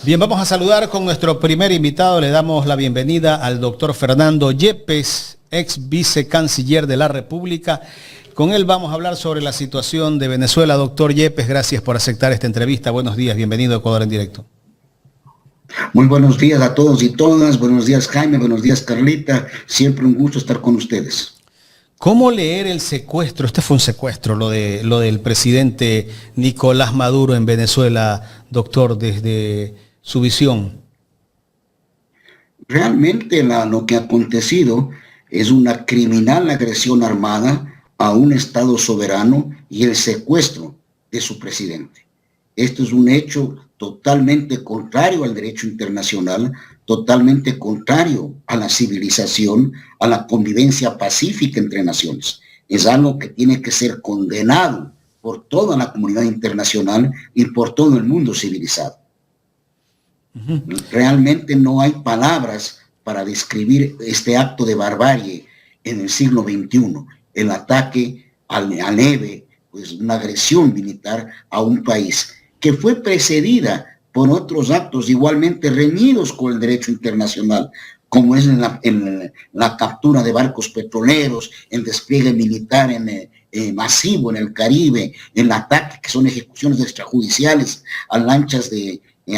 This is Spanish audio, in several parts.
Bien, vamos a saludar con nuestro primer invitado. Le damos la bienvenida al doctor Fernando Yepes, ex vicecanciller de la República. Con él vamos a hablar sobre la situación de Venezuela. Doctor Yepes, gracias por aceptar esta entrevista. Buenos días, bienvenido a Ecuador en Directo. Muy buenos días a todos y todas. Buenos días, Jaime. Buenos días, Carlita. Siempre un gusto estar con ustedes. ¿Cómo leer el secuestro? Este fue un secuestro, lo del presidente Nicolás Maduro en Venezuela, doctor, desde su visión. Realmente lo que ha acontecido es una criminal agresión armada a un Estado soberano y el secuestro de su presidente. Esto es un hecho totalmente contrario al derecho internacional, totalmente contrario a la civilización, a la convivencia pacífica entre naciones. Es algo que tiene que ser condenado por toda la comunidad internacional y por todo el mundo civilizado. Realmente no hay palabras para describir este acto de barbarie en el siglo XXI, el ataque al neve, pues una agresión militar a un país que fue precedida por otros actos igualmente reñidos con el derecho internacional, como es en la captura de barcos petroleros, el despliegue militar masivo en el Caribe, el ataque que son ejecuciones extrajudiciales a lanchas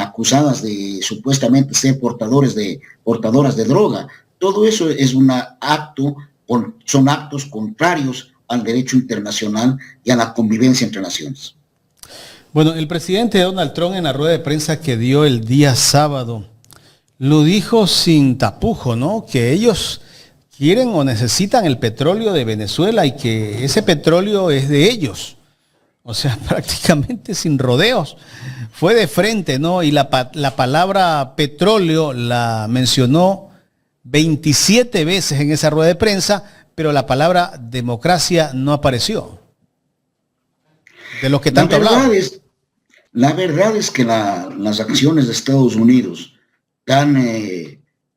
acusadas de supuestamente ser portadoras de droga. Todo eso es son actos contrarios al derecho internacional y a la convivencia entre naciones. Bueno, el presidente Donald Trump en la rueda de prensa que dio el día sábado lo dijo sin tapujo, ¿no? Que ellos quieren o necesitan el petróleo de Venezuela y que ese petróleo es de ellos. O sea, prácticamente sin rodeos. Fue de frente, ¿no? Y la palabra petróleo la mencionó 27 veces en esa rueda de prensa, pero la palabra democracia no apareció. De lo que tanto hablaba. La verdad es que las acciones de Estados Unidos tan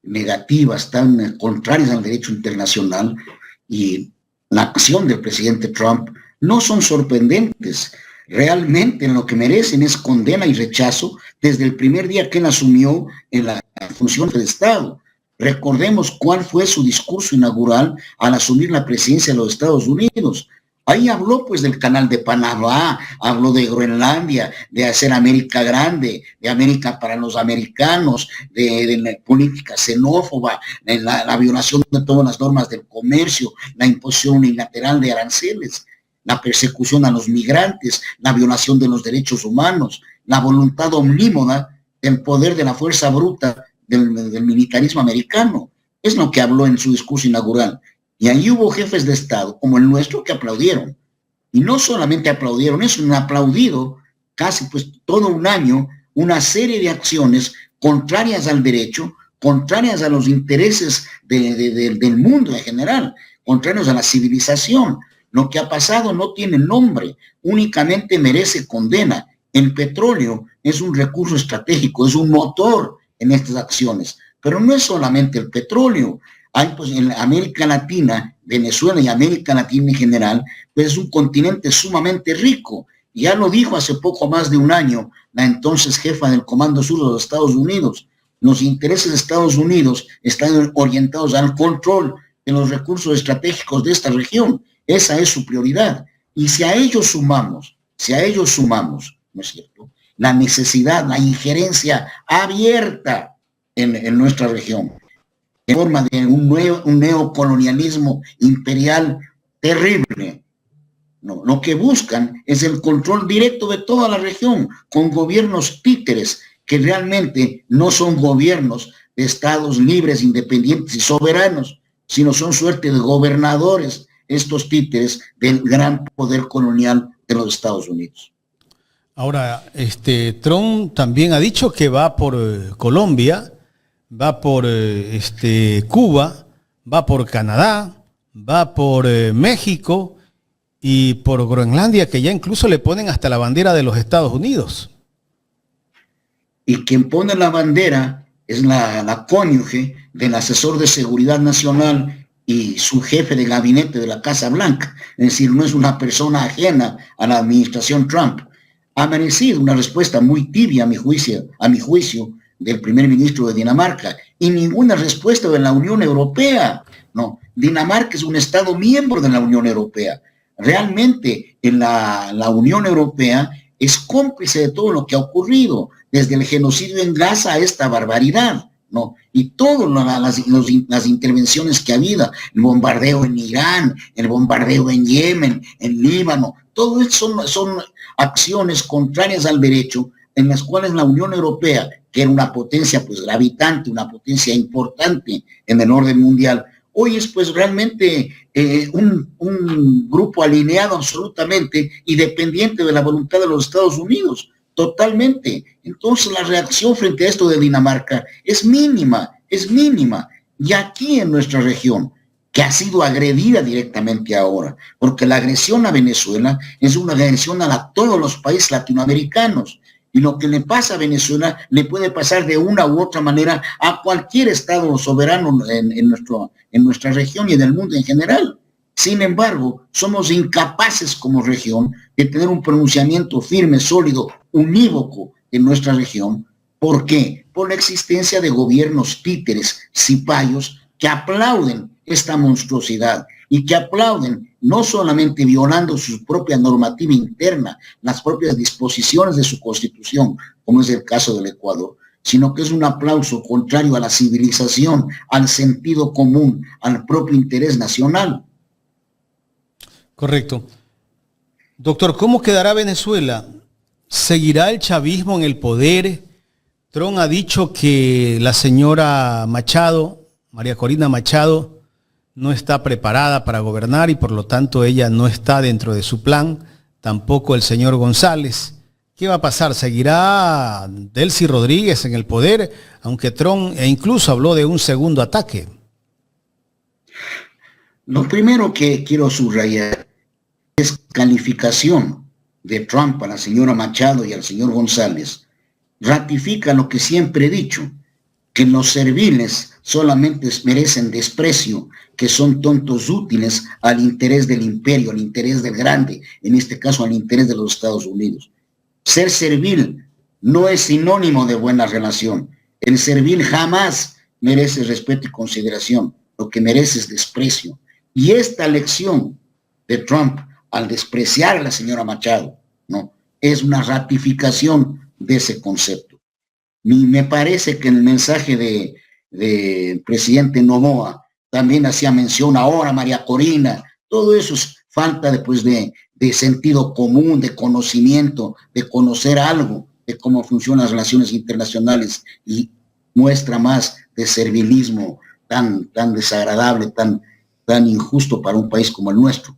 negativas, tan contrarias al derecho internacional y la acción del presidente Trump no son sorprendentes. Realmente lo que merecen es condena y rechazo desde el primer día que él asumió en la función del Estado. Recordemos cuál fue su discurso inaugural al asumir la presidencia de los Estados Unidos. Ahí habló pues del canal de Panamá, habló de Groenlandia, de hacer América grande, de América para los americanos, de la política xenófoba, de la violación de todas las normas del comercio, la imposición unilateral de aranceles, la persecución a los migrantes, la violación de los derechos humanos, la voluntad omnímoda del poder de la fuerza bruta del militarismo americano. Es lo que habló en su discurso inaugural. Y ahí hubo jefes de Estado, como el nuestro, que aplaudieron. Y no solamente aplaudieron eso, han aplaudido casi pues todo un año una serie de acciones contrarias al derecho, contrarias a los intereses del mundo en general, contrarios a la civilización. Lo que ha pasado no tiene nombre, únicamente merece condena. El petróleo es un recurso estratégico, es un motor en estas acciones, pero no es solamente el petróleo. Hay pues en América Latina, Venezuela y América Latina en general, pues es un continente sumamente rico. Ya lo dijo hace poco más de un año la entonces jefa del Comando Sur de los Estados Unidos. Los intereses de Estados Unidos están orientados al control de los recursos estratégicos de esta región. Esa es su prioridad. Y si a ellos sumamos, ¿no es cierto?, la necesidad, la injerencia abierta en nuestra región, en forma de un neocolonialismo imperial terrible. No, lo que buscan es el control directo de toda la región, con gobiernos títeres que realmente no son gobiernos de estados libres, independientes y soberanos, sino son suerte de gobernadores, estos títeres del gran poder colonial de los Estados Unidos. Ahora, Trump también ha dicho que va por Colombia, va por Cuba, va por Canadá, va por México y por Groenlandia, que ya incluso le ponen hasta la bandera de los Estados Unidos. Y quien pone la bandera es la cónyuge del asesor de seguridad nacional y su jefe de gabinete de la Casa Blanca. Es decir, no es una persona ajena a la administración Trump. Ha merecido una respuesta muy tibia, a mi juicio, del primer ministro de Dinamarca y ninguna respuesta de la Unión Europea. No, Dinamarca es un Estado miembro de la Unión Europea. Realmente la Unión Europea es cómplice de todo lo que ha ocurrido, desde el genocidio en Gaza a esta barbaridad, ¿no? Y todas las intervenciones que ha habido, el bombardeo en Irán, el bombardeo en Yemen, en Líbano, todo eso son acciones contrarias al derecho, en las cuales la Unión Europea, que era una potencia pues gravitante, una potencia importante en el orden mundial, hoy es pues realmente un grupo alineado absolutamente y dependiente de la voluntad de los Estados Unidos, totalmente. Entonces la reacción frente a esto de Dinamarca es mínima. Y aquí en nuestra región, que ha sido agredida directamente ahora, porque la agresión a Venezuela es una agresión a todos los países latinoamericanos. Y lo que le pasa a Venezuela le puede pasar de una u otra manera a cualquier Estado soberano en nuestra región y en el mundo en general. Sin embargo, somos incapaces como región de tener un pronunciamiento firme, sólido, unívoco en nuestra región. ¿Por qué? Por la existencia de gobiernos títeres, cipayos, que aplauden esta monstruosidad y que aplauden no solamente violando su propia normativa interna, las propias disposiciones de su constitución, como es el caso del Ecuador, sino que es un aplauso contrario a la civilización, al sentido común, al propio interés nacional. Correcto. Doctor, ¿cómo quedará Venezuela? ¿Seguirá el chavismo en el poder? Trump ha dicho que la señora Machado, María Corina Machado, no está preparada para gobernar y por lo tanto ella no está dentro de su plan, tampoco el señor González. ¿Qué va a pasar? ¿Seguirá Delcy Rodríguez en el poder? Aunque Trump incluso habló de un segundo ataque. Lo primero que quiero subrayar es calificación de Trump a la señora Machado y al señor González. Ratifica lo que siempre he dicho, que los serviles solamente merecen desprecio, que son tontos útiles al interés del imperio, al interés del grande, en este caso al interés de los Estados Unidos. Ser servil no es sinónimo de buena relación. El servil jamás merece respeto y consideración, lo que merece es desprecio. Y esta lección de Trump, al despreciar a la señora Machado, ¿no?, es una ratificación de ese concepto. Y me parece que en el mensaje del presidente Noboa también hacía mención ahora María Corina. Todo eso es falta de sentido común, de conocimiento, de conocer algo de cómo funcionan las relaciones internacionales, y muestra más de servilismo tan desagradable, tan injusto para un país como el nuestro.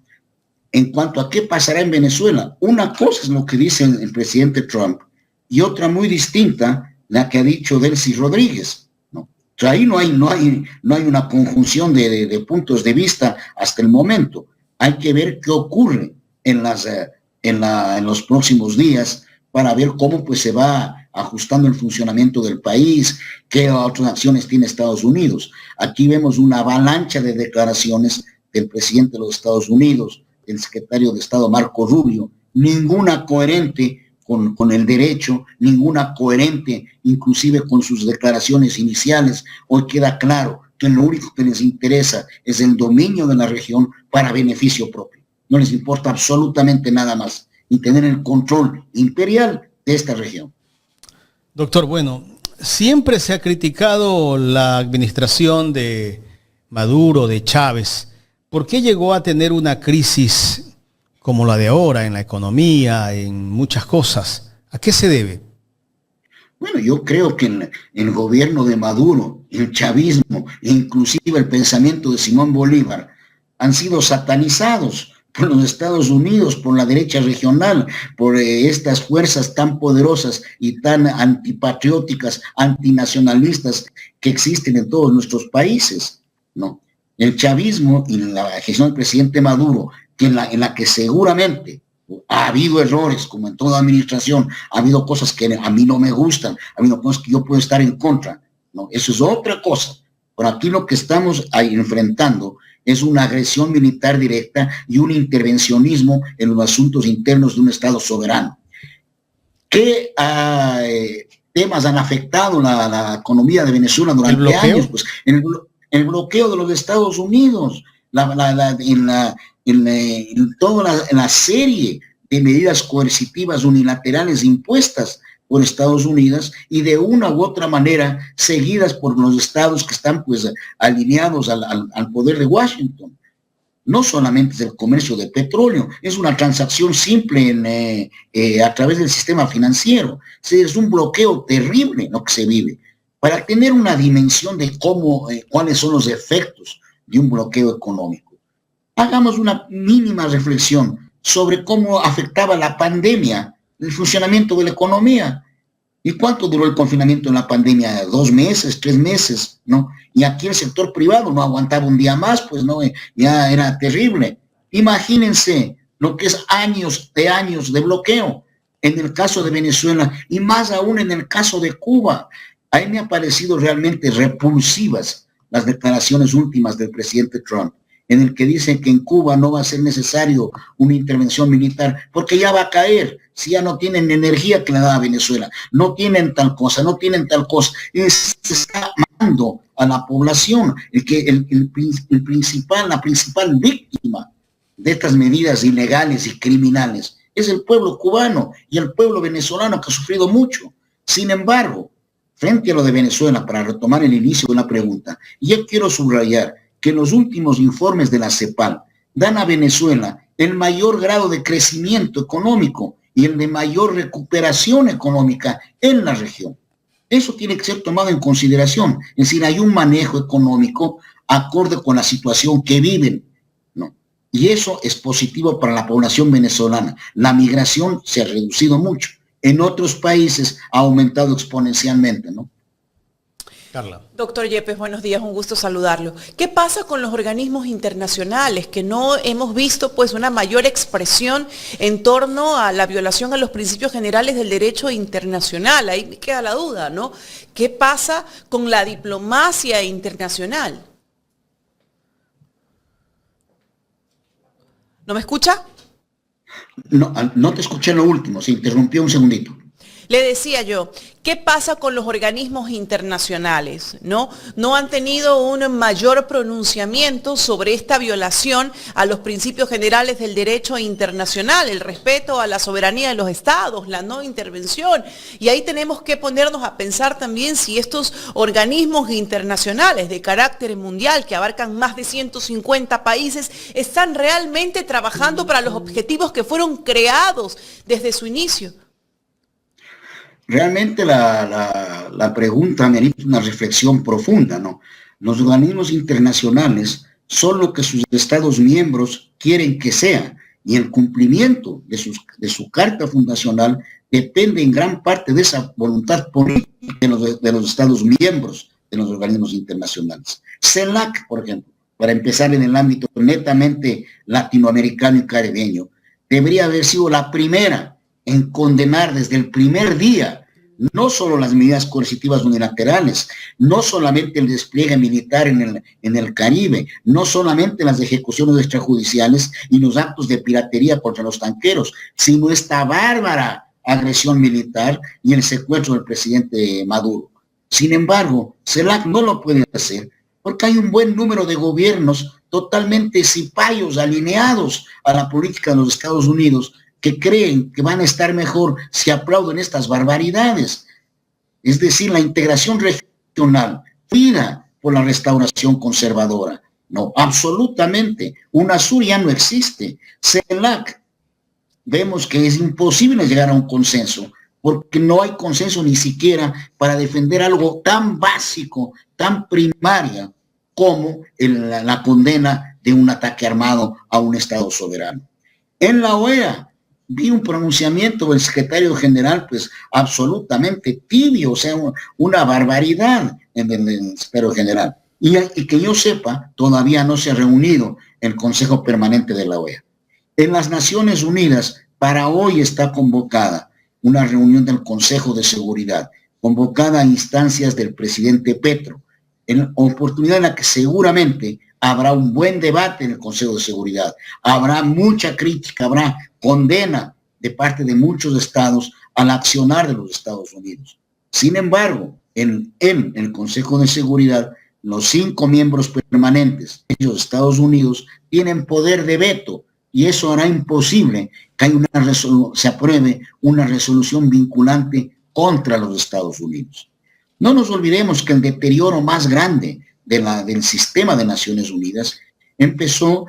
En cuanto a qué pasará en Venezuela, una cosa es lo que dice el presidente Trump y otra muy distinta la que ha dicho Delcy Rodríguez, ¿no? O sea, ahí no hay una conjunción de puntos de vista hasta el momento. Hay que ver qué ocurre en los próximos días para ver cómo pues se va ajustando el funcionamiento del país, qué otras acciones tiene Estados Unidos. Aquí vemos una avalancha de declaraciones del presidente de los Estados Unidos, el secretario de Estado Marco Rubio, ninguna coherente con el derecho, ninguna coherente inclusive con sus declaraciones iniciales. Hoy queda claro que lo único que les interesa es el dominio de la región para beneficio propio. No les importa absolutamente nada más y tener el control imperial de esta región. Doctor, bueno, siempre se ha criticado la administración de Maduro, de Chávez. ¿Por qué llegó a tener una crisis como la de ahora en la economía, en muchas cosas? ¿A qué se debe? Bueno, yo creo que en el gobierno de Maduro, el chavismo e inclusive el pensamiento de Simón Bolívar han sido satanizados por los Estados Unidos, por la derecha regional, por estas fuerzas tan poderosas y tan antipatrióticas, antinacionalistas que existen en todos nuestros países, ¿no? El chavismo y la gestión del presidente Maduro, que en la que seguramente ha habido errores, como en toda administración, ha habido cosas que a mí no me gustan, ha habido cosas que yo puedo estar en contra, ¿no? Eso es otra cosa. Por aquí lo que estamos ahí enfrentando es una agresión militar directa y un intervencionismo en los asuntos internos de un Estado soberano. ¿Qué temas han afectado la economía de Venezuela durante años, pues el bloqueo de los Estados Unidos, en toda la serie de medidas coercitivas unilaterales impuestas por Estados Unidos y de una u otra manera seguidas por los estados que están pues alineados al poder de Washington. No solamente es el comercio de petróleo, es una transacción simple a través del sistema financiero. Es un bloqueo terrible lo que se vive. Para tener una dimensión de cuáles son los efectos de un bloqueo económico, hagamos una mínima reflexión sobre cómo afectaba la pandemia el funcionamiento de la economía. ¿Y cuánto duró el confinamiento en la pandemia? 2 meses, 3 meses, ¿no? Y aquí el sector privado no aguantaba un día más, pues no, ya era terrible. Imagínense lo que es años de bloqueo en el caso de Venezuela y más aún en el caso de Cuba. A mí me han parecido realmente repulsivas las declaraciones últimas del presidente Trump, en el que dice que en Cuba no va a ser necesario una intervención militar, porque ya va a caer, si ya no tienen energía que le da a Venezuela, no tienen tal cosa, y se está amando a la población, la principal víctima de estas medidas ilegales y criminales es el pueblo cubano y el pueblo venezolano que ha sufrido mucho. Sin embargo, frente a lo de Venezuela, para retomar el inicio de la pregunta, yo quiero subrayar que los últimos informes de la CEPAL dan a Venezuela el mayor grado de crecimiento económico y el de mayor recuperación económica en la región. Eso tiene que ser tomado en consideración. Es decir, hay un manejo económico acorde con la situación que viven, ¿no? Y eso es positivo para la población venezolana. La migración se ha reducido mucho. En otros países ha aumentado exponencialmente, ¿no? Carla. Doctor Yepes, buenos días, un gusto saludarlo. ¿Qué pasa con los organismos internacionales que no hemos visto pues una mayor expresión en torno a la violación a los principios generales del derecho internacional? Ahí me queda la duda, ¿no? ¿Qué pasa con la diplomacia internacional? ¿No me escucha? No te escuché lo último, se interrumpió un segundito. Le decía yo, ¿qué pasa con los organismos internacionales? ¿No? No han tenido un mayor pronunciamiento sobre esta violación a los principios generales del derecho internacional, el respeto a la soberanía de los estados, la no intervención. Y ahí tenemos que ponernos a pensar también si estos organismos internacionales de carácter mundial, que abarcan más de 150 países, están realmente trabajando para los objetivos que fueron creados desde su inicio. Realmente la pregunta merita una reflexión profunda, ¿no? Los organismos internacionales son lo que sus estados miembros quieren que sea, y el cumplimiento de su carta fundacional depende en gran parte de esa voluntad política de los estados miembros de los organismos internacionales. CELAC, por ejemplo, para empezar en el ámbito netamente latinoamericano y caribeño, debería haber sido la primera en condenar desde el primer día no solo las medidas coercitivas unilaterales, no solamente el despliegue militar en el Caribe, no solamente las ejecuciones extrajudiciales y los actos de piratería contra los tanqueros, sino esta bárbara agresión militar y el secuestro del presidente Maduro. Sin embargo, CELAC no lo puede hacer porque hay un buen número de gobiernos totalmente cipayos, alineados a la política de los Estados Unidos, que creen que van a estar mejor si aplauden estas barbaridades. Es decir, la integración regional, cuida por la restauración conservadora. No, absolutamente. UNASUR ya no existe. CELAC, vemos que es imposible llegar a un consenso, porque no hay consenso ni siquiera para defender algo tan básico, tan primario, como la condena de un ataque armado a un Estado soberano. En la OEA, vi un pronunciamiento del secretario general, pues absolutamente tibio, o sea, una barbaridad en el secretario general. Y que yo sepa, todavía no se ha reunido el Consejo Permanente de la OEA. En las Naciones Unidas, para hoy está convocada una reunión del Consejo de Seguridad, convocada a instancias del presidente Petro, en oportunidad en la que seguramente habrá un buen debate en el Consejo de Seguridad, habrá mucha crítica, habrá condena de parte de muchos estados al accionar de los Estados Unidos. Sin embargo, en el Consejo de Seguridad, los 5 miembros permanentes, ellos, Estados Unidos, tienen poder de veto, y eso hará imposible que se apruebe una resolución vinculante contra los Estados Unidos. No nos olvidemos que el deterioro más grande del sistema de Naciones Unidas empezó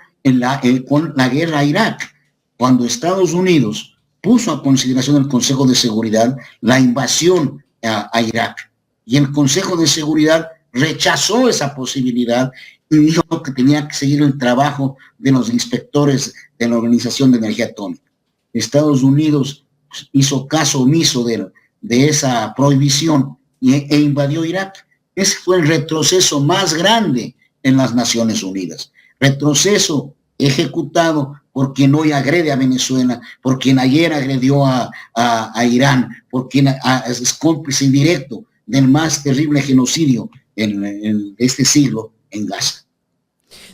con la guerra a Irak, cuando Estados Unidos puso a consideración del Consejo de Seguridad la invasión a Irak. Y el Consejo de Seguridad rechazó esa posibilidad y dijo que tenía que seguir el trabajo de los inspectores de la Organización de Energía Atómica. Estados Unidos hizo caso omiso de esa prohibición e invadió Irak. Ese fue el retroceso más grande en las Naciones Unidas. Retroceso ejecutado por quien hoy agrede a Venezuela, por quien ayer agredió a Irán, por quien es cómplice indirecto del más terrible genocidio en este siglo en Gaza.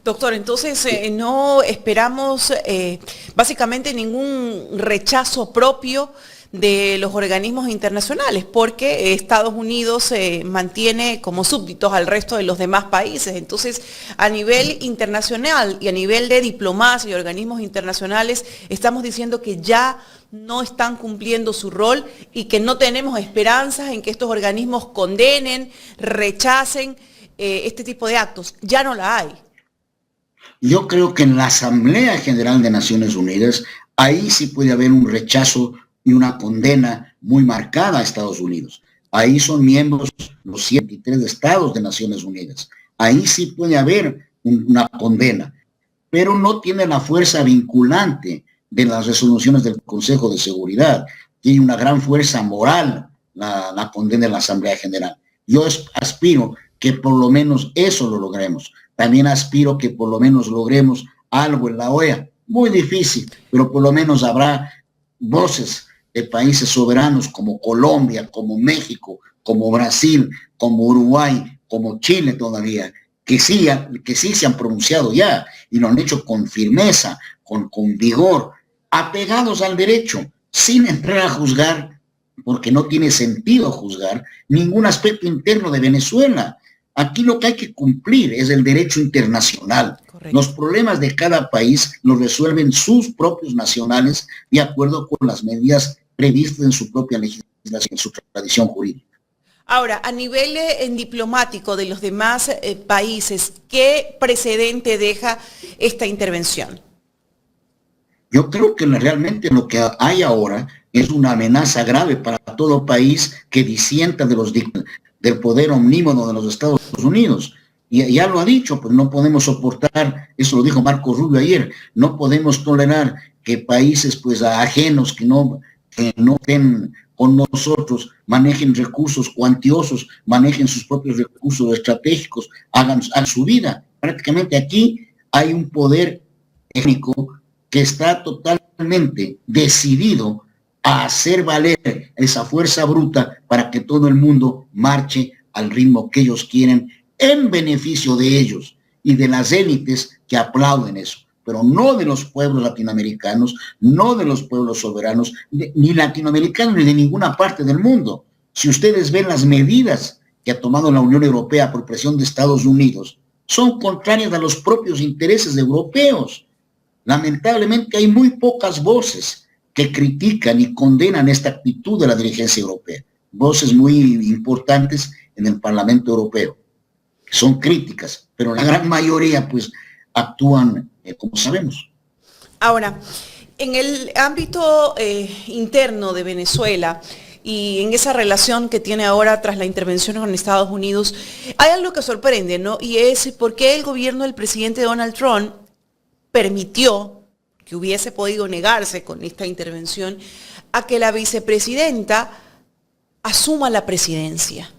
Doctor, entonces no esperamos básicamente ningún rechazo propio de los organismos internacionales, porque Estados Unidos se mantiene como súbditos al resto de los demás países. Entonces, a nivel internacional y a nivel de diplomacia y organismos internacionales, estamos diciendo que ya no están cumpliendo su rol y que no tenemos esperanzas en que estos organismos condenen, rechacen este tipo de actos. Ya no la hay. Yo creo que en la Asamblea General de Naciones Unidas, ahí sí puede haber un rechazo y una condena muy marcada a Estados Unidos. Ahí son miembros los 103 estados de Naciones Unidas. Ahí sí puede haber una condena, pero no tiene la fuerza vinculante de las resoluciones del Consejo de Seguridad. Tiene una gran fuerza moral la condena de la Asamblea General. Yo aspiro que por lo menos eso lo logremos. También aspiro que por lo menos logremos algo en la OEA. Muy difícil, pero por lo menos habrá voces de países soberanos como Colombia, como México, como Brasil, como Uruguay, como Chile todavía, que sí se han pronunciado ya y lo han hecho con firmeza, con vigor, apegados al derecho, sin entrar a juzgar, porque no tiene sentido juzgar ningún aspecto interno de Venezuela. Aquí lo que hay que cumplir es el derecho internacional. Correcto. Los problemas de cada país los resuelven sus propios nacionales de acuerdo con las medidas previstas en su propia legislación, en su tradición jurídica. Ahora, a nivel diplomático de los demás países, ¿qué precedente deja esta intervención? Yo creo que realmente lo que hay ahora es una amenaza grave para todo país que disienta del poder omnímodo de los Estados Unidos. Y ya lo ha dicho, pues no podemos soportar, eso lo dijo Marco Rubio ayer, no podemos tolerar que países pues ajenos que no estén con nosotros manejen recursos cuantiosos, manejen sus propios recursos estratégicos, hagan su vida. Prácticamente aquí hay un poder técnico que está totalmente decidido a hacer valer esa fuerza bruta para que todo el mundo marche al ritmo que ellos quieren en beneficio de ellos y de las élites que aplauden eso, pero no de los pueblos latinoamericanos, no de los pueblos soberanos, ni latinoamericanos ni de ninguna parte del mundo. Si ustedes ven las medidas que ha tomado la Unión Europea por presión de Estados Unidos, son contrarias a los propios intereses europeos. Lamentablemente hay muy pocas voces que critican y condenan esta actitud de la dirigencia europea. Voces muy importantes en el Parlamento Europeo. Son críticas, pero la gran mayoría pues actúan como sabemos. Ahora, en el ámbito interno de Venezuela y en esa relación que tiene ahora tras la intervención con Estados Unidos, hay algo que sorprende, ¿no? Y es por qué el gobierno del presidente Donald Trump permitió que hubiese podido negarse con esta intervención a que la vicepresidenta asuma la presidencia.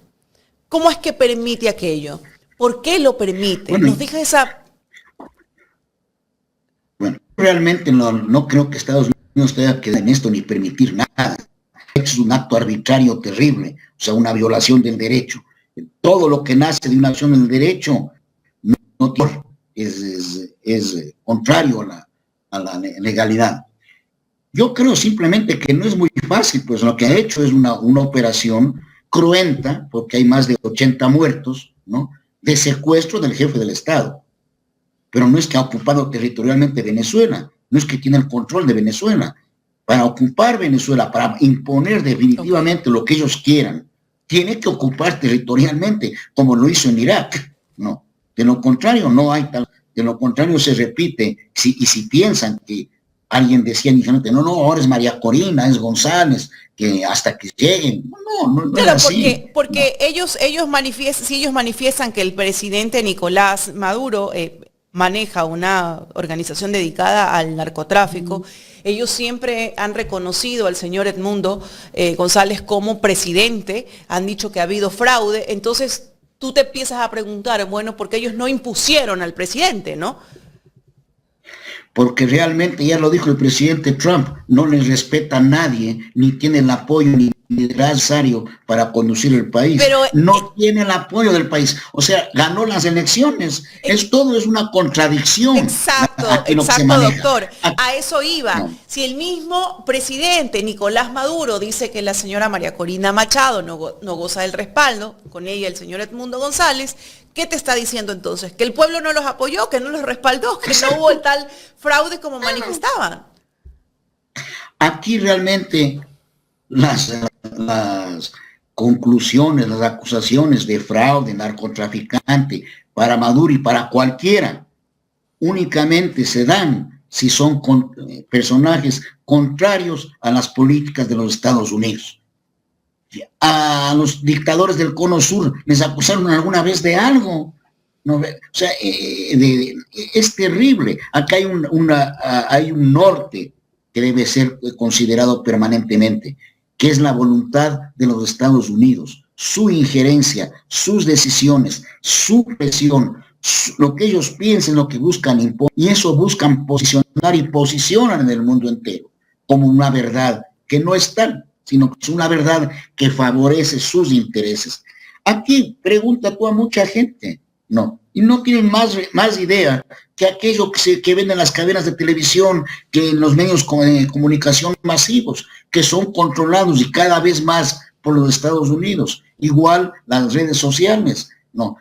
¿Cómo es que permite aquello? ¿Por qué lo permite? Bueno, nos deja esa... Bueno, realmente no creo que Estados Unidos tenga que dar en esto ni permitir nada. Es un acto arbitrario terrible, o sea, una violación del derecho. Todo lo que nace de una acción del derecho es contrario a la legalidad. Yo creo simplemente que no es muy fácil, pues lo que ha hecho es una operación cruenta, porque hay más de 80 muertos, ¿no?, de secuestro del jefe del Estado. Pero no es que ha ocupado territorialmente Venezuela, no es que tiene el control de Venezuela. Para ocupar Venezuela, para imponer definitivamente lo que ellos quieran, tiene que ocupar territorialmente, como lo hizo en Irak, ¿no? De lo contrario, no hay tal, de lo contrario se repite, y si piensan que alguien decía inicialmente, no, ahora es María Corina, es González, que hasta que lleguen, no claro, es así. porque ellos manifiestan, si ellos manifiestan que el presidente Nicolás Maduro maneja una organización dedicada al narcotráfico, ellos siempre han reconocido al señor Edmundo González como presidente, han dicho que ha habido fraude, entonces tú te empiezas a preguntar, bueno, ¿por qué ellos no impusieron al presidente, no? Porque realmente, ya lo dijo el presidente Trump, no les respeta a nadie, ni tiene el apoyo ni necesario para conducir el país. Pero, no tiene el apoyo del país. O sea, ganó las elecciones. Todo es una contradicción. Exacto, doctor. A eso iba. No. Si el mismo presidente Nicolás Maduro dice que la señora María Corina Machado no goza del respaldo, con ella el señor Edmundo González, ¿qué te está diciendo entonces? ¿Que el pueblo no los apoyó, que no los respaldó, que no hubo el tal fraude como manifestaban? Aquí realmente las conclusiones, las acusaciones de fraude, narcotraficante, para Maduro y para cualquiera, únicamente se dan si son personajes contrarios a las políticas de los Estados Unidos. A los dictadores del Cono Sur, ¿les acusaron alguna vez de algo? No, o sea, es terrible. Acá hay un norte que debe ser considerado permanentemente, que es la voluntad de los Estados Unidos, su injerencia, sus decisiones, su presión, lo que ellos piensen, lo que buscan imponer, y eso buscan posicionar y posicionan en el mundo entero como una verdad que no es tal, sino que es una verdad que favorece sus intereses. Aquí pregunta tú a mucha gente, no, y no tienen más idea que aquello que ven en las cadenas de televisión, que en los medios de comunicación masivos, que son controlados y cada vez más por los Estados Unidos. Igual las redes sociales, no.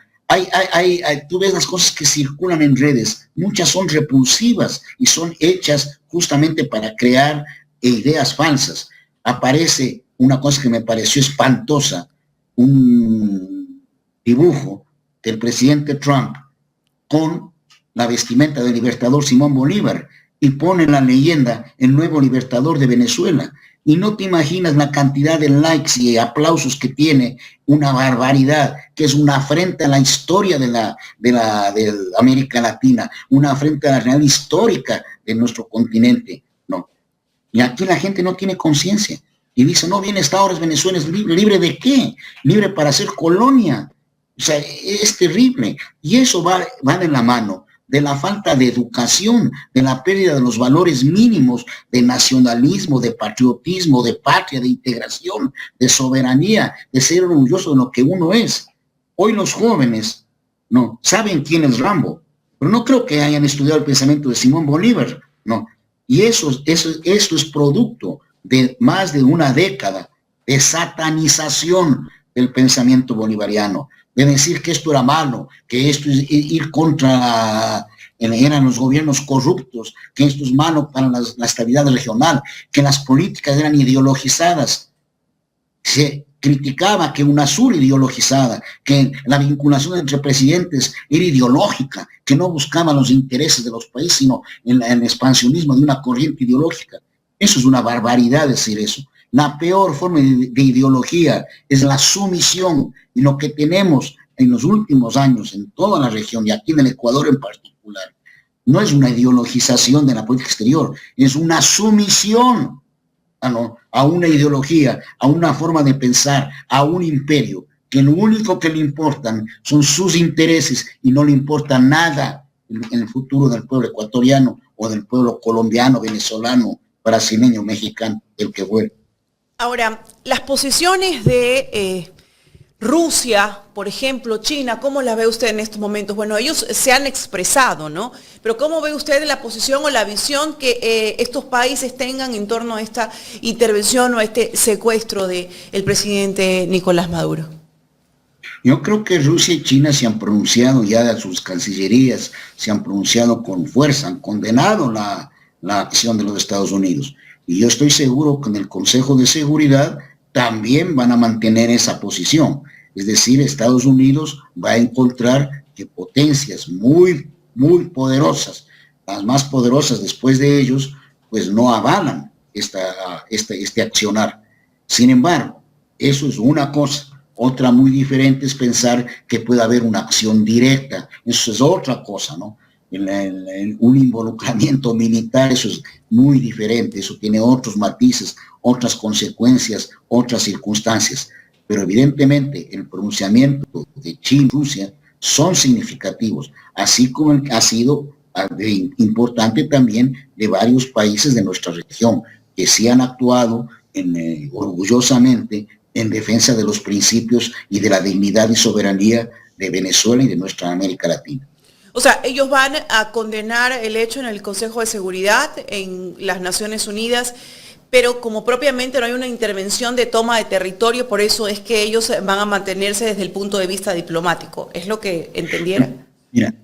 Tú ves las cosas que circulan en redes, muchas son repulsivas y son hechas justamente para crear ideas falsas. Aparece una cosa que me pareció espantosa, un dibujo del presidente Trump con la vestimenta del libertador Simón Bolívar y pone la leyenda el nuevo libertador de Venezuela. Y no te imaginas la cantidad de likes y aplausos que tiene, una barbaridad, que es una afrenta a la historia de América Latina, una afrenta a la realidad histórica de nuestro continente, ¿no? Y aquí la gente no tiene conciencia y dice, no, bien, esta ahora Venezuela es libre. ¿Libre de qué? Libre para ser colonia. O sea, es terrible. Y eso va de la mano de la falta de educación, de la pérdida de los valores mínimos de nacionalismo, de patriotismo, de patria, de integración, de soberanía, de ser orgulloso de lo que uno es. Hoy los jóvenes no saben quién es Rambo, pero no creo que hayan estudiado el pensamiento de Simón Bolívar, no. Y eso es producto de más de una década de satanización del pensamiento bolivariano, de decir que esto era malo, que esto es ir contra, eran los gobiernos corruptos, que esto es malo para la estabilidad regional, que las políticas eran ideologizadas. Se criticaba que UNASUR ideologizada, que la vinculación entre presidentes era ideológica, que no buscaba los intereses de los países, sino el expansionismo de una corriente ideológica. Eso es una barbaridad decir eso. La peor forma de ideología es la sumisión, y lo que tenemos en los últimos años en toda la región y aquí en el Ecuador en particular, no es una ideologización de la política exterior, es una sumisión a una ideología, a una forma de pensar, a un imperio, que lo único que le importan son sus intereses y no le importa nada en el futuro del pueblo ecuatoriano o del pueblo colombiano, venezolano, brasileño, mexicano, el que fuera. Ahora, las posiciones de Rusia, por ejemplo, China, ¿cómo la ve usted en estos momentos? Bueno, ellos se han expresado, ¿no? Pero ¿cómo ve usted la posición o la visión que estos países tengan en torno a esta intervención o a este secuestro del presidente Nicolás Maduro? Yo creo que Rusia y China se han pronunciado ya, sus cancillerías se han pronunciado con fuerza, han condenado la acción de los Estados Unidos. Y yo estoy seguro que en el Consejo de Seguridad también van a mantener esa posición. Es decir, Estados Unidos va a encontrar que potencias muy, muy poderosas, las más poderosas después de ellos, pues no avalan este accionar. Sin embargo, eso es una cosa. Otra muy diferente es pensar que puede haber una acción directa. Eso es otra cosa, ¿no? Un involucramiento militar, eso es muy diferente, eso tiene otros matices, otras consecuencias, otras circunstancias. Pero evidentemente el pronunciamiento de China y Rusia son significativos, así como ha sido importante también de varios países de nuestra región, que sí han actuado orgullosamente en defensa de los principios y de la dignidad y soberanía de Venezuela y de nuestra América Latina. O sea, ellos van a condenar el hecho en el Consejo de Seguridad, en las Naciones Unidas, pero como propiamente no hay una intervención de toma de territorio, por eso es que ellos van a mantenerse desde el punto de vista diplomático. ¿Es lo que entendiera? Mira,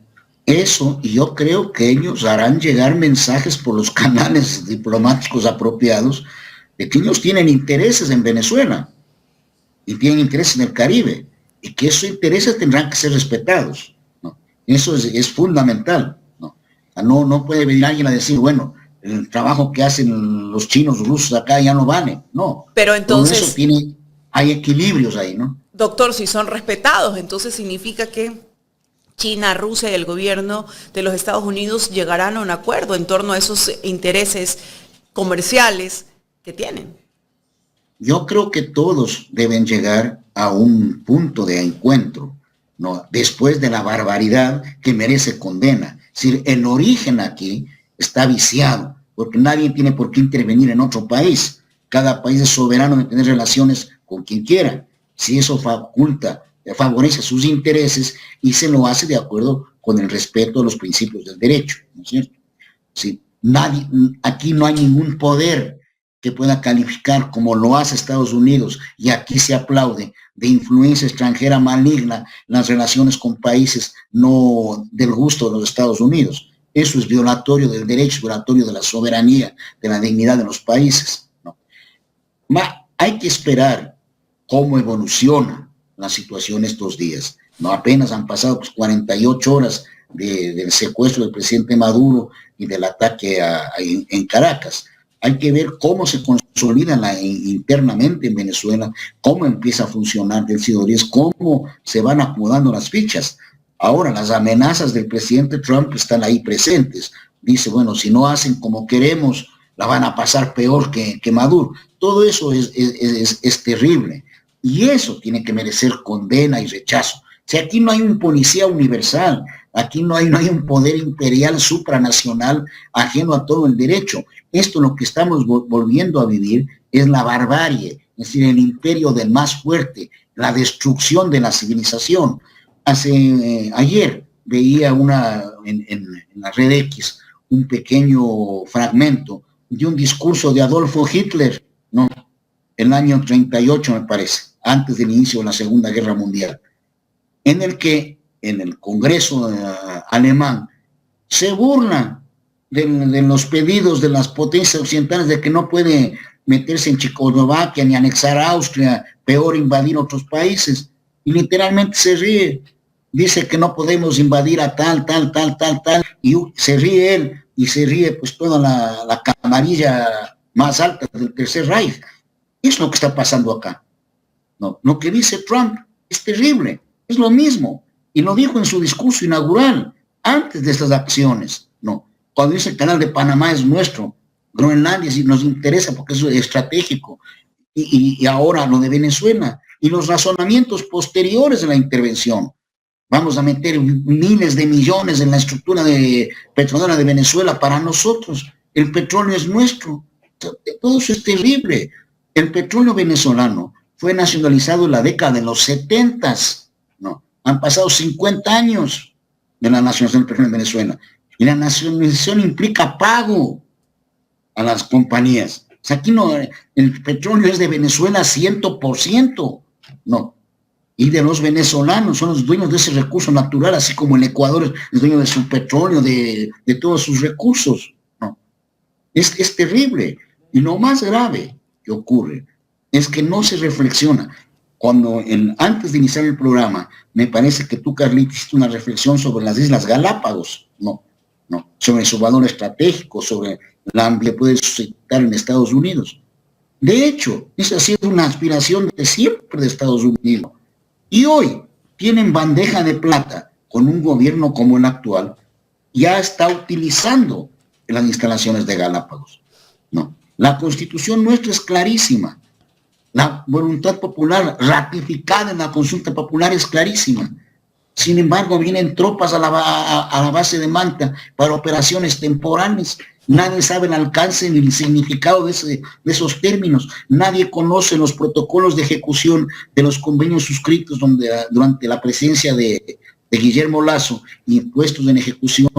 eso, y yo creo que ellos harán llegar mensajes por los canales diplomáticos apropiados de que ellos tienen intereses en Venezuela y tienen intereses en el Caribe, y que esos intereses tendrán que ser respetados. Eso es fundamental, ¿no? No puede venir alguien a decir, bueno, el trabajo que hacen los chinos, los rusos acá ya no vale, no. Pero entonces, hay equilibrios ahí, ¿no? Doctor, si son respetados, entonces significa que China, Rusia y el gobierno de los Estados Unidos llegarán a un acuerdo en torno a esos intereses comerciales que tienen. Yo creo que todos deben llegar a un punto de encuentro, ¿no? Después de la barbaridad que merece condena. Es decir, el origen aquí está viciado, porque nadie tiene por qué intervenir en otro país. Cada país es soberano de tener relaciones con quien quiera. Si eso favorece sus intereses y se lo hace de acuerdo con el respeto a los principios del derecho, ¿no es cierto? Sí, aquí no hay ningún poder que pueda calificar como lo hace Estados Unidos, y aquí se aplaude, de influencia extranjera maligna las relaciones con países no del gusto de los Estados Unidos. Eso es violatorio del derecho, violatorio de la soberanía, de la dignidad de los países, ¿no? Hay que esperar cómo evoluciona la situación estos días, ¿no? Apenas han pasado 48 horas del secuestro del presidente Maduro y del ataque en Caracas. Hay que ver cómo se consolida internamente en Venezuela, cómo empieza a funcionar del CIDO-10, cómo se van acomodando las fichas. Ahora, las amenazas del presidente Trump están ahí presentes. Dice, bueno, si no hacen como queremos, la van a pasar peor que Maduro. Todo eso es terrible. Y eso tiene que merecer condena y rechazo. O sea, aquí no hay un policía universal, aquí no hay un poder imperial supranacional ajeno a todo el derecho. Esto lo que estamos volviendo a vivir es la barbarie, es decir, el imperio del más fuerte, la destrucción de la civilización. Ayer veía en la red X un pequeño fragmento de un discurso de Adolfo Hitler, ¿no? El año 38 me parece, antes del inicio de la Segunda Guerra Mundial, en el que en el Congreso alemán se burla de los pedidos de las potencias occidentales de que no puede meterse en Checoslovaquia ni anexar a Austria, peor invadir otros países, y literalmente se ríe. Dice que no podemos invadir a tal, y se ríe él, y se ríe pues toda la camarilla más alta del Tercer Reich. Es lo que está pasando acá. No, lo que dice Trump es terrible, es lo mismo, y lo dijo en su discurso inaugural, antes de estas acciones, ¿no? Cuando dice el canal de Panamá es nuestro, Groenlandia sí nos interesa porque es estratégico, y ahora lo de Venezuela, y los razonamientos posteriores de la intervención. Vamos a meter miles de millones en la estructura petrolera de Venezuela para nosotros. El petróleo es nuestro. Todo eso es terrible. El petróleo venezolano fue nacionalizado en la década de los 70s, ¿no? Han pasado 50 años de la nacionalización del petróleo en Venezuela. Y la nacionalización implica pago a las compañías. O sea, aquí no, el petróleo es de Venezuela 100%, no. Y de los venezolanos, son los dueños de ese recurso natural, así como el Ecuador es dueño de su petróleo, de todos sus recursos, ¿no? Es terrible. Y lo más grave que ocurre es que no se reflexiona. Cuando antes de iniciar el programa, me parece que tú, Carlita, hiciste una reflexión sobre las Islas Galápagos, no, sobre su valor estratégico, sobre la amplitud que puede suscitar en Estados Unidos. De hecho, esa ha sido una aspiración de siempre de Estados Unidos. Y hoy tienen bandeja de plata con un gobierno como el actual, ya está utilizando las instalaciones de Galápagos, ¿no? La Constitución nuestra es clarísima. La voluntad popular ratificada en la consulta popular es clarísima. Sin embargo, vienen tropas a la base de Manta para operaciones temporales. Nadie sabe el alcance ni el significado de esos términos. Nadie conoce los protocolos de ejecución de los convenios suscritos durante la presidencia de Guillermo Lasso y puestos en ejecución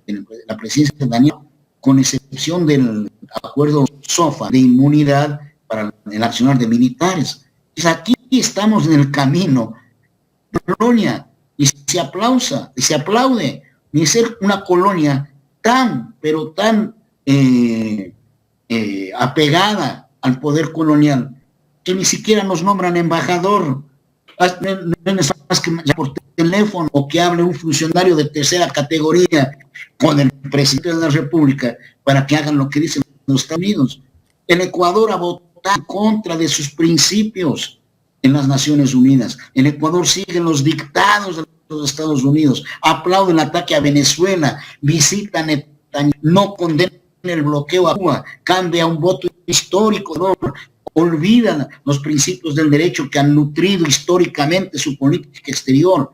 en la presidencia de Daniel, con excepción del acuerdo SOFA de inmunidad para el accionar de militares. Pues aquí estamos en el camino, colonia, y se aplaude, ni ser una colonia tan, pero tan apegada al poder colonial, que ni siquiera nos nombran embajador. No es más que por teléfono o que hable un funcionario de tercera categoría con el presidente de la República para que hagan lo que dicen los Estados Unidos. El Ecuador ha votado en contra de sus principios en las Naciones Unidas. El Ecuador sigue los dictados de los Estados Unidos, aplaude el ataque a Venezuela, visita Netanyahu, no condena el bloqueo a Cuba, cambia un voto histórico, ¿no? Olvidan los principios del derecho que han nutrido históricamente su política exterior.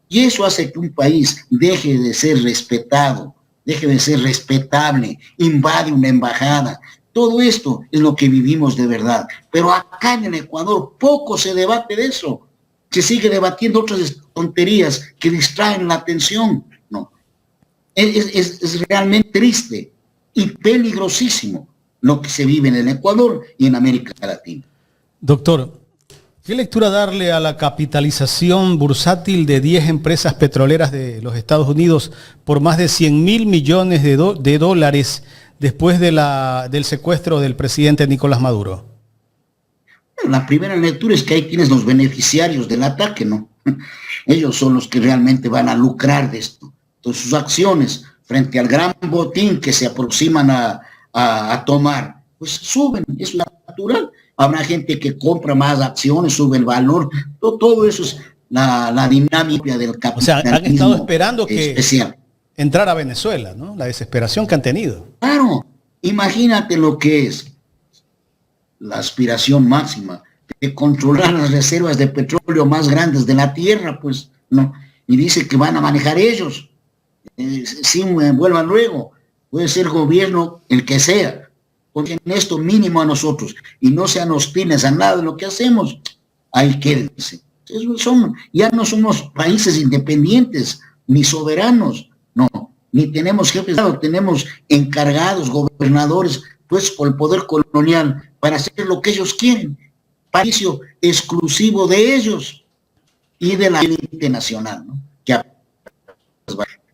Y eso hace que un país deje de ser respetado, deje de ser respetable, invade una embajada. Todo esto es lo que vivimos de verdad. Pero acá en el Ecuador poco se debate de eso. Se sigue debatiendo otras tonterías que distraen la atención. No. Es realmente triste y peligrosísimo lo que se vive en el Ecuador y en América Latina. Doctor, ¿qué lectura darle a la capitalización bursátil de 10 empresas petroleras de los Estados Unidos por más de 100.000 millones de dólares después del secuestro del presidente Nicolás Maduro? La primera lectura es que hay quienes los beneficiarios del ataque, ¿no? Ellos son los que realmente van a lucrar de esto. Entonces sus acciones frente al gran botín que se aproximan a tomar, pues suben, es natural. Habrá gente que compra más acciones, sube el valor, todo eso es la dinámica del capitalismo. O sea, han estado esperando especial. Que entrara a Venezuela, ¿no? La desesperación que han tenido. Claro, imagínate lo que es la aspiración máxima de controlar las reservas de petróleo más grandes de la tierra, pues, ¿no? Y dice que van a manejar ellos, sin vuelvan luego. Puede ser gobierno el que sea, porque en esto mínimo a nosotros, y no sean hostiles a nada de lo que hacemos, ahí quédense. Ya no somos países independientes, ni soberanos, no, ni tenemos jefes de Estado, tenemos encargados, gobernadores, pues por el poder colonial, para hacer lo que ellos quieren, país exclusivo de ellos y de la élite nacional, ¿no? Que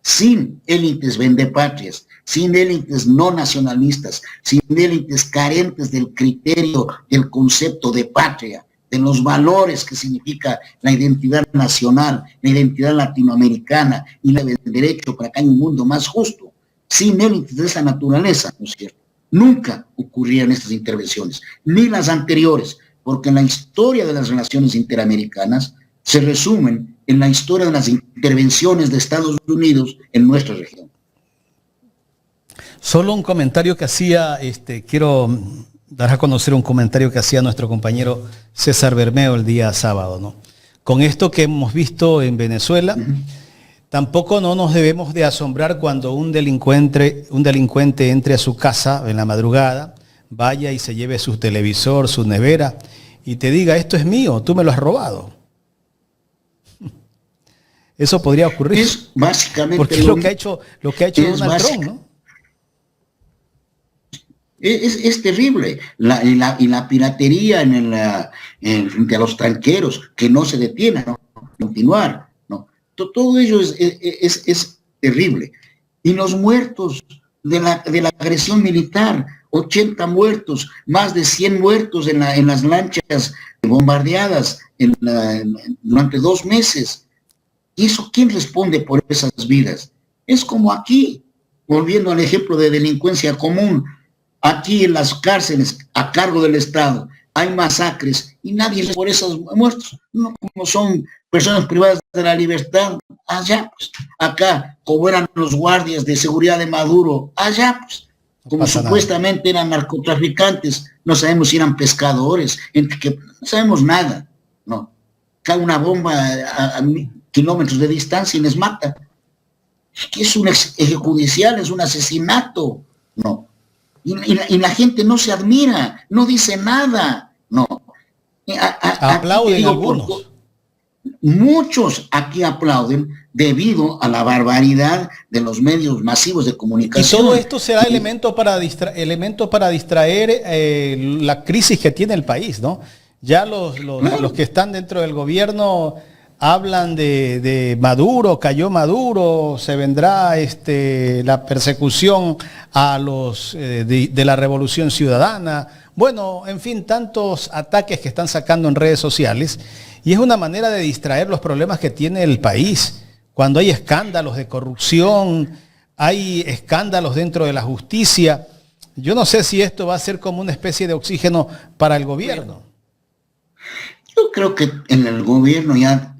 sin élites vendepatrias, sin élites no nacionalistas, sin élites carentes del criterio, del concepto de patria, de los valores que significa la identidad nacional, la identidad latinoamericana y el derecho para que haya un mundo más justo, sin élites de esa naturaleza, ¿no es cierto? Nunca ocurrían estas intervenciones, ni las anteriores, porque en la historia de las relaciones interamericanas se resumen en la historia de las intervenciones de Estados Unidos en nuestra región. Solo un comentario que hacía, quiero dar a conocer un comentario que hacía nuestro compañero César Bermeo el día sábado, ¿no? Con esto que hemos visto en Venezuela, tampoco no nos debemos de asombrar cuando un delincuente entre a su casa en la madrugada, vaya y se lleve su televisor, su nevera, y te diga, esto es mío, tú me lo has robado. Eso podría ocurrir. Es básicamente porque es lo que ha hecho Donald Trump, ¿no? Es terrible. Y la piratería frente a los tranqueros, que no se detiene, ¿no? Continuar, ¿no? Todo ello es terrible. Y los muertos de la agresión militar, 80 muertos, más de 100 muertos en las lanchas bombardeadas durante 2 meses. ¿Y eso quién responde por esas vidas? Es como aquí, volviendo al ejemplo de delincuencia común. Aquí en las cárceles, a cargo del Estado, hay masacres y nadie por esos muertos. No, como son personas privadas de la libertad, allá pues. Acá, como eran los guardias de seguridad de Maduro, allá pues. Como supuestamente eran narcotraficantes, no sabemos si eran pescadores, entre que no sabemos nada, no. Cae una bomba a kilómetros de distancia y les mata. Es un extrajudicial, es un asesinato, no. Y la gente no se admira, no dice nada, no. Aplauden algunos. Muchos aquí aplauden debido a la barbaridad de los medios masivos de comunicación. Y todo esto será elemento para distraer la crisis que tiene el país, ¿no? Ya los que están dentro del gobierno hablan de Maduro, cayó Maduro, se vendrá la persecución a los de la Revolución Ciudadana. Bueno, en fin, tantos ataques que están sacando en redes sociales, y es una manera de distraer los problemas que tiene el país. Cuando hay escándalos de corrupción, hay escándalos dentro de la justicia. Yo no sé si esto va a ser como una especie de oxígeno para el gobierno. Yo creo que en el gobierno ya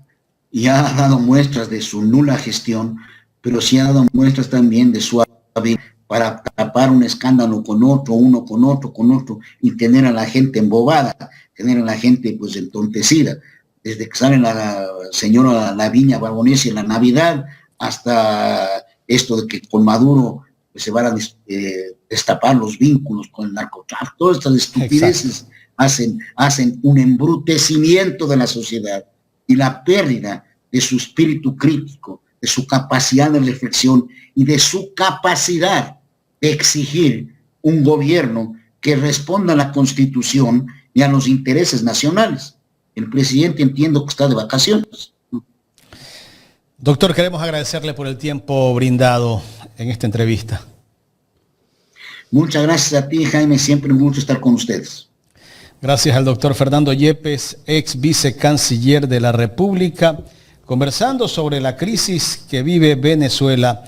ha dado muestras de su nula gestión, pero sí ha dado muestras también de su habilidad para tapar un escándalo con otro, uno con otro, y tener a la gente embobada, tener a la gente pues entontecida. Desde que sale la señora Lavinia Barbonesi en la Navidad, hasta esto de que con Maduro pues, se van a destapar los vínculos con el narcotráfico. Todas estas estupideces hacen un embrutecimiento de la sociedad y la pérdida de su espíritu crítico, de su capacidad de reflexión y de su capacidad de exigir un gobierno que responda a la Constitución y a los intereses nacionales. El presidente entiendo que está de vacaciones. Doctor, queremos agradecerle por el tiempo brindado en esta entrevista. Muchas gracias a ti, Jaime, siempre un gusto estar con ustedes. Gracias al doctor Fernando Yepes, ex vicecanciller de la República, conversando sobre la crisis que vive Venezuela